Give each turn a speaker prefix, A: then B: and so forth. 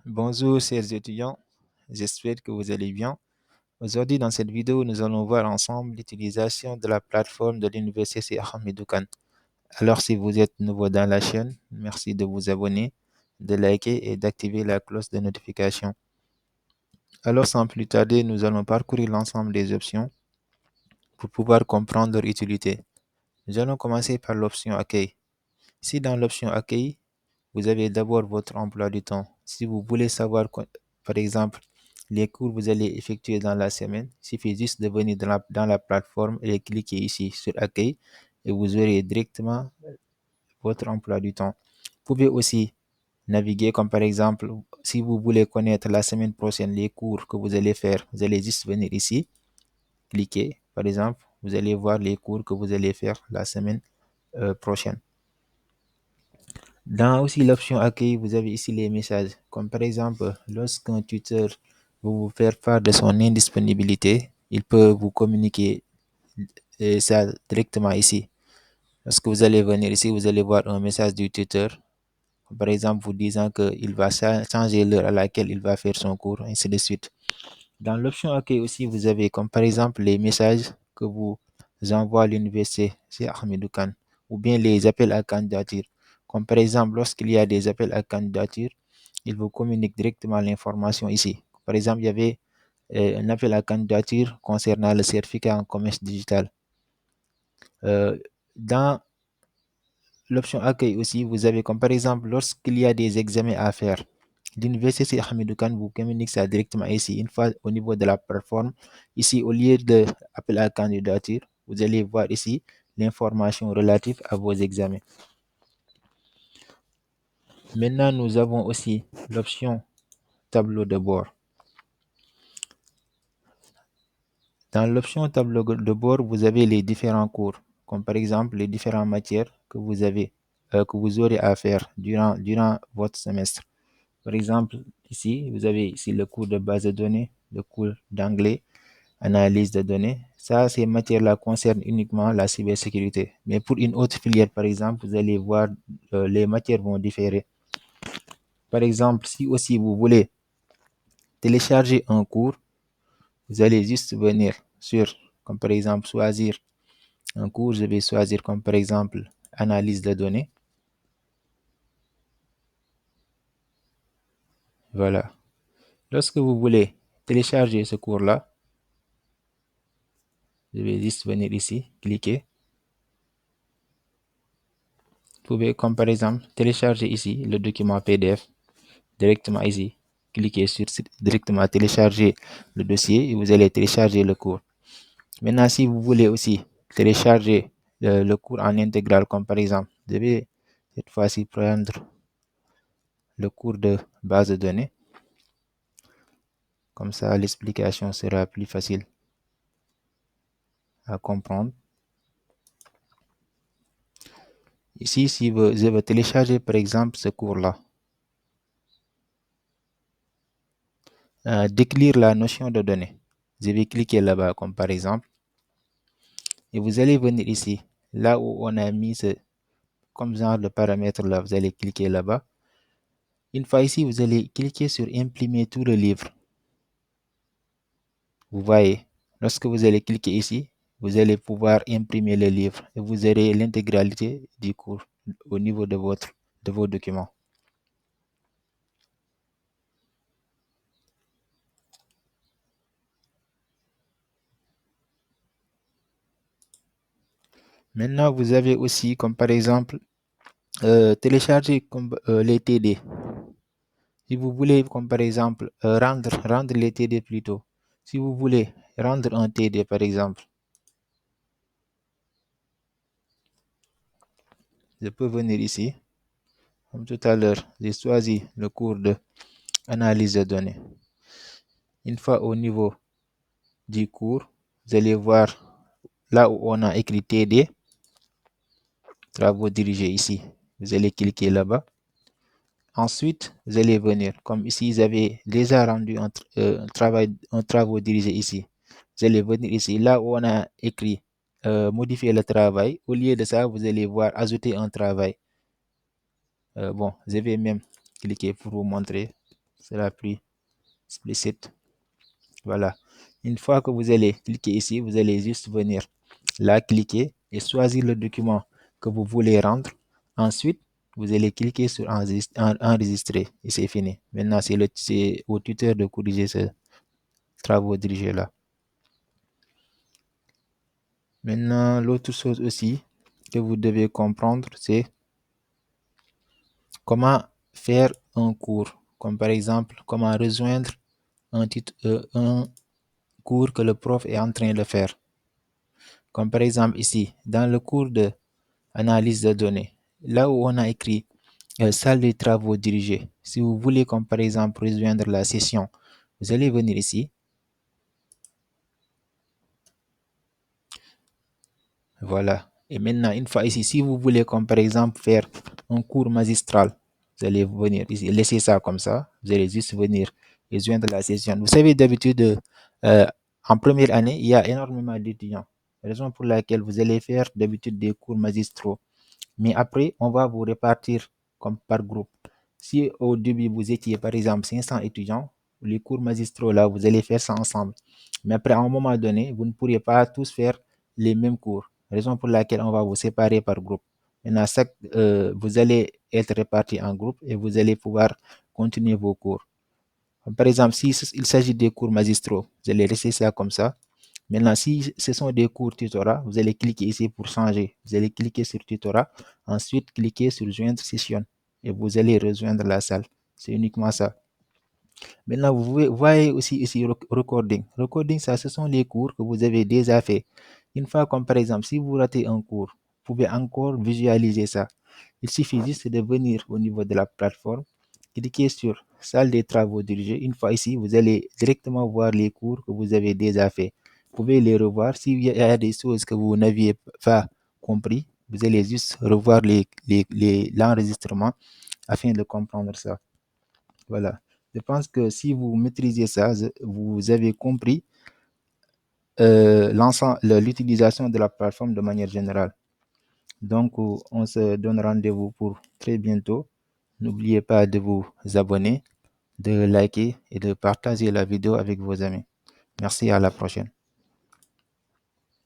A: Bonjour chers étudiants, j'espère que vous allez bien. Aujourd'hui dans cette vidéo, nous allons voir ensemble l'utilisation de la plateforme de l'université Ahmedou Kane. Alors si vous êtes nouveau dans la chaîne, merci de vous abonner, de liker et d'activer la cloche de notification. Alors sans plus tarder, nous allons parcourir l'ensemble des options pour pouvoir comprendre leur utilité. Nous allons commencer par l'option accueil. Si dans l'option accueil, vous avez d'abord votre emploi du temps. Si vous voulez savoir, par exemple, les cours que vous allez effectuer dans la semaine, il suffit juste de venir dans la plateforme et cliquer ici sur accueil et vous aurez directement votre emploi du temps. Vous pouvez aussi naviguer comme par exemple, si vous voulez connaître la semaine prochaine les cours que vous allez faire, vous allez juste venir ici, cliquer, par exemple, vous allez voir les cours que vous allez faire la semaine prochaine. Dans aussi l'option accueil, vous avez ici les messages, comme par exemple, lorsqu'un tuteur veut vous faire part de son indisponibilité, il peut vous communiquer ça directement ici. Lorsque vous allez venir ici, vous allez voir un message du tuteur, par exemple, vous disant qu'il va changer l'heure à laquelle il va faire son cours, ainsi de suite. Dans l'option accueil aussi, vous avez comme par exemple les messages que vous envoie l'université, c'est Ahmedou Kane, ou bien les appels à candidature. Comme par exemple, lorsqu'il y a des appels à candidature, il vous communique directement l'information ici. Par exemple, il y avait un appel à candidature concernant le certificat en commerce digital. Dans l'option accueil aussi, vous avez comme par exemple, lorsqu'il y a des examens à faire, l'université Ahmedou Kane vous communique ça directement ici. Une fois au niveau de la plateforme, ici, au lieu de appel à candidature, vous allez voir ici l'information relative à vos examens. Maintenant, nous avons aussi l'option tableau de bord. Dans l'option tableau de bord, vous avez les différents cours, comme par exemple les différentes matières que vous avez, que vous aurez à faire durant votre semestre. Par exemple, ici, vous avez ici le cours de base de données, le cours d'anglais, analyse de données. Ça, ces matières-là concernent uniquement la cybersécurité. Mais pour une autre filière, par exemple, vous allez voir, les matières vont différer. Par exemple, si aussi vous voulez télécharger un cours, vous allez juste venir sur, comme par exemple, choisir un cours. Je vais choisir comme par exemple, analyse de données. Voilà. Lorsque vous voulez télécharger ce cours-là, je vais juste venir ici, cliquer. Vous pouvez, comme par exemple, télécharger ici le document PDF directement ici. Cliquez sur directement télécharger le dossier et vous allez télécharger le cours. Maintenant, si vous voulez aussi télécharger le cours en intégral, comme par exemple, je vais cette fois-ci prendre le cours de base de données. Comme ça, l'explication sera plus facile à comprendre. Ici, si je veux télécharger par exemple ce cours-là, décrire la notion de données. Je vais cliquer là-bas comme par exemple. Et vous allez venir ici, là où on a mis ce comme genre de paramètre là, vous allez cliquer là-bas. Une fois ici, vous allez cliquer sur imprimer tout le livre. Vous voyez, lorsque vous allez cliquer ici, vous allez pouvoir imprimer le livre et vous aurez l'intégralité du cours au niveau de vos documents. Maintenant, vous avez aussi, comme par exemple, télécharger les TD. Si vous voulez, comme par exemple, rendre les TD plutôt. Si vous voulez rendre un TD, par exemple, je peux venir ici. Comme tout à l'heure, j'ai choisi le cours de analyse de données. Une fois au niveau du cours, vous allez voir là où on a écrit TD, travaux dirigés ici. Vous allez cliquer là-bas. Ensuite, vous allez venir, comme ici, vous avez déjà rendu un travaux dirigé ici. Vous allez venir ici, là où on a écrit modifier le travail. Au lieu de ça, vous allez voir ajouter un travail. Bon, je vais même cliquer pour vous montrer. c'est la plus explicite. Voilà. Une fois que vous allez cliquer ici, vous allez juste venir là, cliquer et choisir le document que vous voulez rendre. Ensuite, vous allez cliquer sur enregistrer et c'est fini. Maintenant, c'est au tuteur de corriger ces travaux dirigés là. Maintenant, l'autre chose aussi que vous devez comprendre, c'est comment faire un cours. Comme par exemple, comment rejoindre un cours que le prof est en train de faire. Comme par exemple ici, dans le cours de analyse de données, là où on a écrit salle de travaux dirigés. Si vous voulez, comme par exemple, rejoindre la session, vous allez venir ici. Voilà. Et maintenant, une fois ici, si vous voulez, comme par exemple, faire un cours magistral, vous allez venir ici, laissez ça comme ça. Vous allez juste venir rejoindre la session. Vous savez, d'habitude, euh, en première année, il y a énormément d'étudiants. Raison pour laquelle vous allez faire d'habitude des cours magistraux. Mais après, on va vous répartir comme par groupe. Si au début, vous étiez par exemple 500 étudiants, les cours magistraux là, vous allez faire ça ensemble. Mais après, à un moment donné, vous ne pourriez pas tous faire les mêmes cours. Raison pour laquelle on va vous séparer par groupe. Maintenant, vous allez être répartis en groupe et vous allez pouvoir continuer vos cours. Par exemple, s'il s'agit des cours magistraux, vous allez laisser ça comme ça. Maintenant, si ce sont des cours tutorat, vous allez cliquer ici pour changer. Vous allez cliquer sur tutorat, ensuite cliquer sur joindre session et vous allez rejoindre la salle. C'est uniquement ça. Maintenant, vous voyez aussi ici recording. Recording, ça, ce sont les cours que vous avez déjà fait. Une fois, comme par exemple, si vous ratez un cours, vous pouvez encore visualiser ça. Il suffit juste de venir au niveau de la plateforme, cliquez sur salle des travaux dirigés. Une fois ici, vous allez directement voir les cours que vous avez déjà fait. Vous pouvez les revoir. S'il y a des choses que vous n'aviez pas compris, vous allez juste revoir l'enregistrement afin de comprendre ça. Voilà. Je pense que si vous maîtrisez ça, vous avez compris l'utilisation de la plateforme de manière générale. Donc, on se donne rendez-vous pour très bientôt. N'oubliez pas de vous abonner, de liker et de partager la vidéo avec vos amis. Merci, à la prochaine.